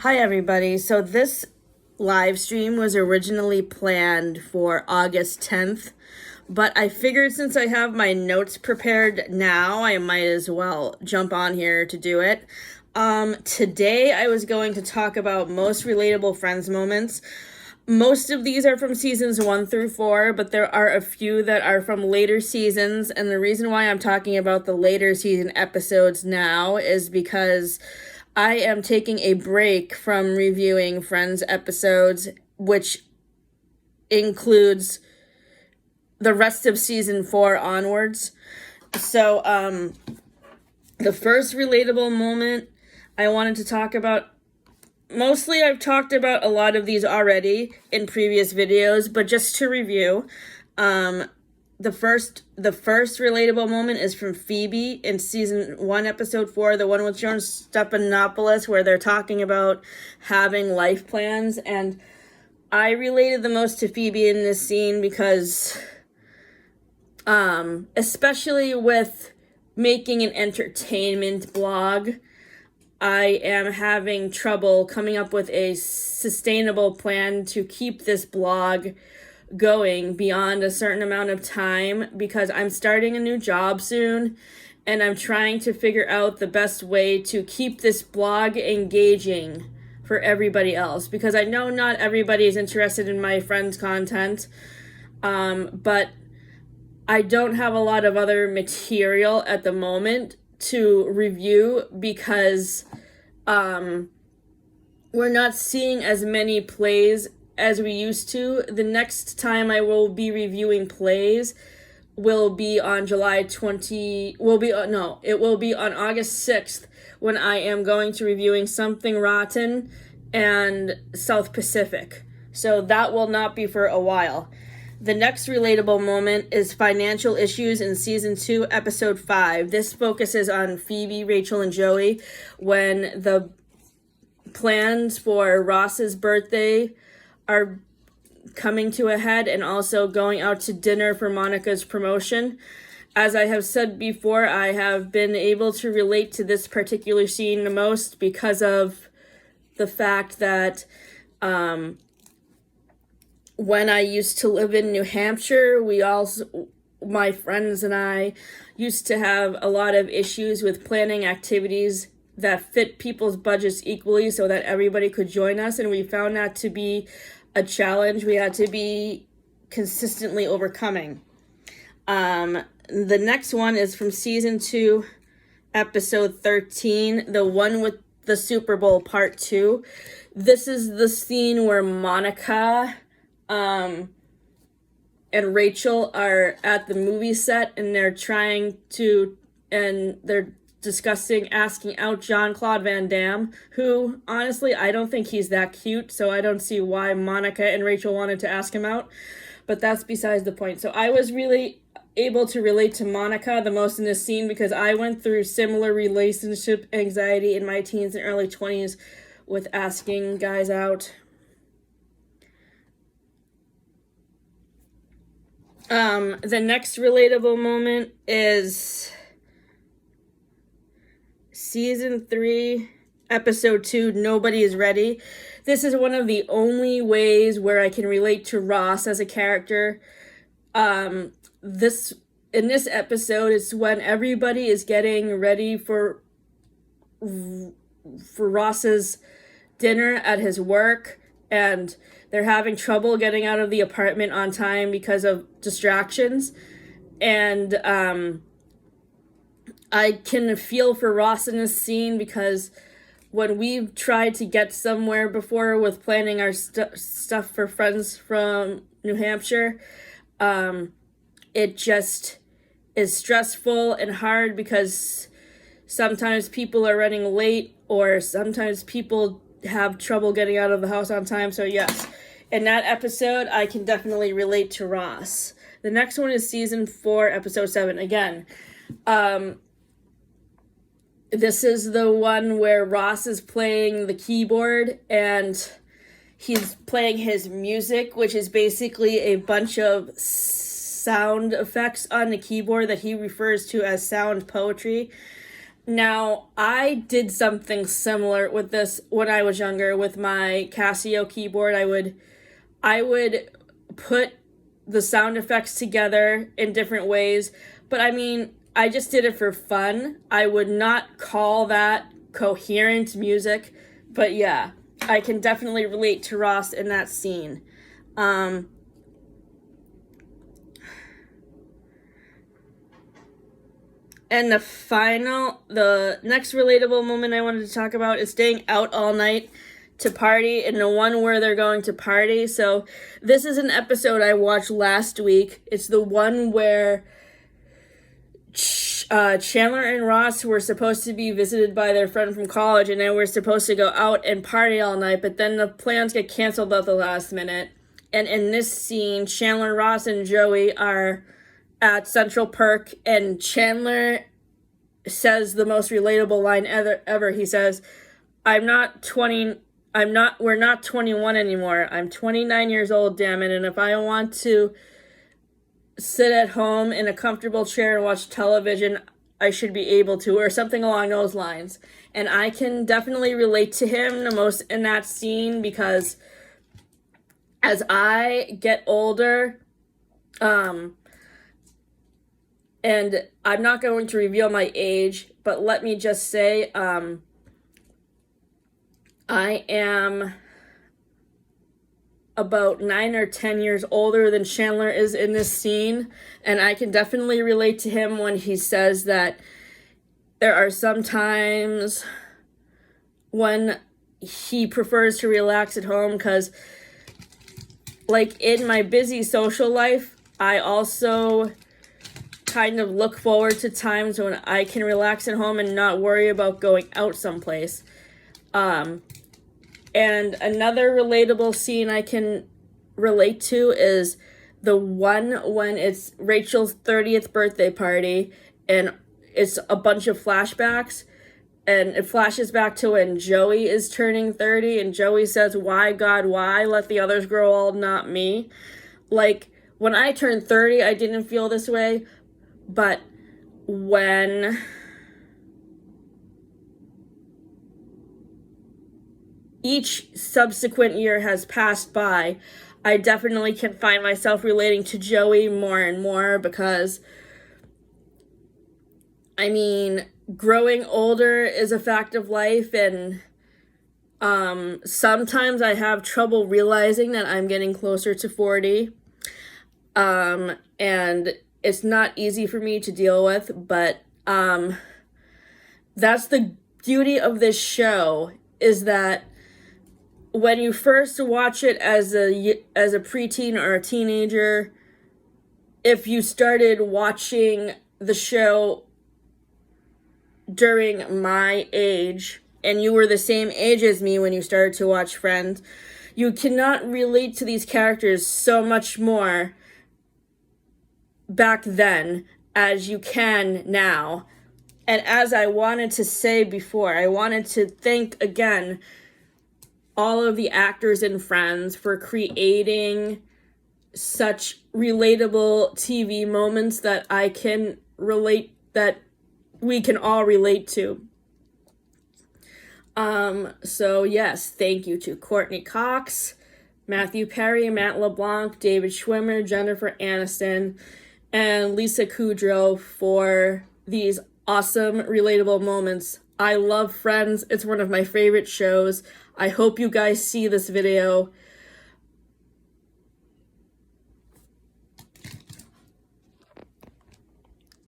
Hi, everybody. So this live stream was originally planned for August 10th, but I figured since I have my notes prepared now, I might as well jump on here to do it. Today I was going to talk about most relatable Friends moments. Most of these are from seasons 1 through 4, but there are a few that are from later seasons, and the reason why I'm talking about the later season episodes now is because I am taking a break from reviewing Friends episodes, which includes the rest of season 4 onwards. So, the first relatable moment I wanted to talk about, mostly I've talked about a lot of these already in previous videos, but just to review, the first relatable moment is from Phoebe in season 1, episode 4, the one with Joan Stephanopoulos, where they're talking about having life plans. And I related the most to Phoebe in this scene because, especially with making an entertainment blog, I am having trouble coming up with a sustainable plan to keep this blog going beyond a certain amount of time, because I'm starting a new job soon and I'm trying to figure out the best way to keep this blog engaging for everybody else, because I know not everybody is interested in my Friends content, but I don't have a lot of other material at the moment to review because we're not seeing as many plays as we used to. The next time I will be reviewing plays will be on it will be on August 6th, when I am going to reviewing Something Rotten and South Pacific. So that will not be for a while. The next relatable moment is financial issues in season 2, episode 5. This focuses on Phoebe, Rachel, and Joey when the plans for Ross's birthday are coming to a head, and also going out to dinner for Monica's promotion. As I have said before, I have been able to relate to this particular scene the most because of the fact that when I used to live in New Hampshire, my friends and I used to have a lot of issues with planning activities that fit people's budgets equally so that everybody could join us, and we found that to be a challenge we had to be consistently overcoming. The next one is from season 2, episode 13, the one with the Super Bowl part 2. This is the scene where Monica and Rachel are at the movie set, and they're asking out Jean-Claude Van Damme, who, honestly, I don't think he's that cute, so I don't see why Monica and Rachel wanted to ask him out, but that's besides the point. So I was really able to relate to Monica the most in this scene because I went through similar relationship anxiety in my teens and early 20s with asking guys out. The next relatable moment is season 3, episode 2, Nobody is Ready. This is one of the only ways where I can relate to Ross as a character. In this episode, it's when everybody is getting ready for Ross's dinner at his work, and they're having trouble getting out of the apartment on time because of distractions. And I can feel for Ross in this scene because when we've tried to get somewhere before with planning our stuff for Friends from New Hampshire, it just is stressful and hard because sometimes people are running late, or sometimes people have trouble getting out of the house on time. So yes, in that episode, I can definitely relate to Ross. The next one is season 4, episode 7. Again, this is the one where Ross is playing the keyboard and he's playing his music, which is basically a bunch of sound effects on the keyboard that he refers to as sound poetry. Now, I did something similar with this when I was younger with my Casio keyboard. I would put the sound effects together in different ways, but I mean, I just did it for fun. I would not call that coherent music, but yeah, I can definitely relate to Ross in that scene. Um, And the next relatable moment I wanted to talk about is staying out all night to party, and the one where they're going to party. So this is an episode I watched last week. It's the one where Chandler and Ross were supposed to be visited by their friend from college, and they were supposed to go out and party all night, but then the plans get canceled at the last minute. And in this scene, Chandler, Ross, and Joey are at Central Perk, and Chandler says the most relatable line ever. He says, we're not 21 anymore. I'm 29 years old, damn it. And if I want to sit at home in a comfortable chair and watch television, I should be able to, or something along those lines. And I can definitely relate to him the most in that scene, because as I get older, and I'm not going to reveal my age, but let me just say, I am about 9 or 10 years older than Chandler is in this scene, and I can definitely relate to him when he says that there are some times when he prefers to relax at home, because, like, in my busy social life, I also kind of look forward to times when I can relax at home and not worry about going out someplace. And another relatable scene I can relate to is the one when it's Rachel's 30th birthday party, and it's a bunch of flashbacks, and it flashes back to when Joey is turning 30, and Joey says, "Why, God, why? Let the others grow old, not me." Like, when I turned 30, I didn't feel this way, but when each subsequent year has passed by, I definitely can find myself relating to Joey more and more, because, I mean, growing older is a fact of life, and sometimes I have trouble realizing that I'm getting closer to 40. And it's not easy for me to deal with, but that's the beauty of this show, is that when you first watch it as a preteen or a teenager, if you started watching the show during my age and you were the same age as me when you started to watch Friends, you cannot relate to these characters so much more back then as you can now. And as I wanted to say before, I wanted to thank again all of the actors in Friends for creating such relatable TV moments that we can all relate to. So yes, thank you to Courtney Cox, Matthew Perry, Matt LeBlanc, David Schwimmer, Jennifer Aniston, and Lisa Kudrow for these awesome, relatable moments. I love Friends. It's one of my favorite shows. I hope you guys see this video.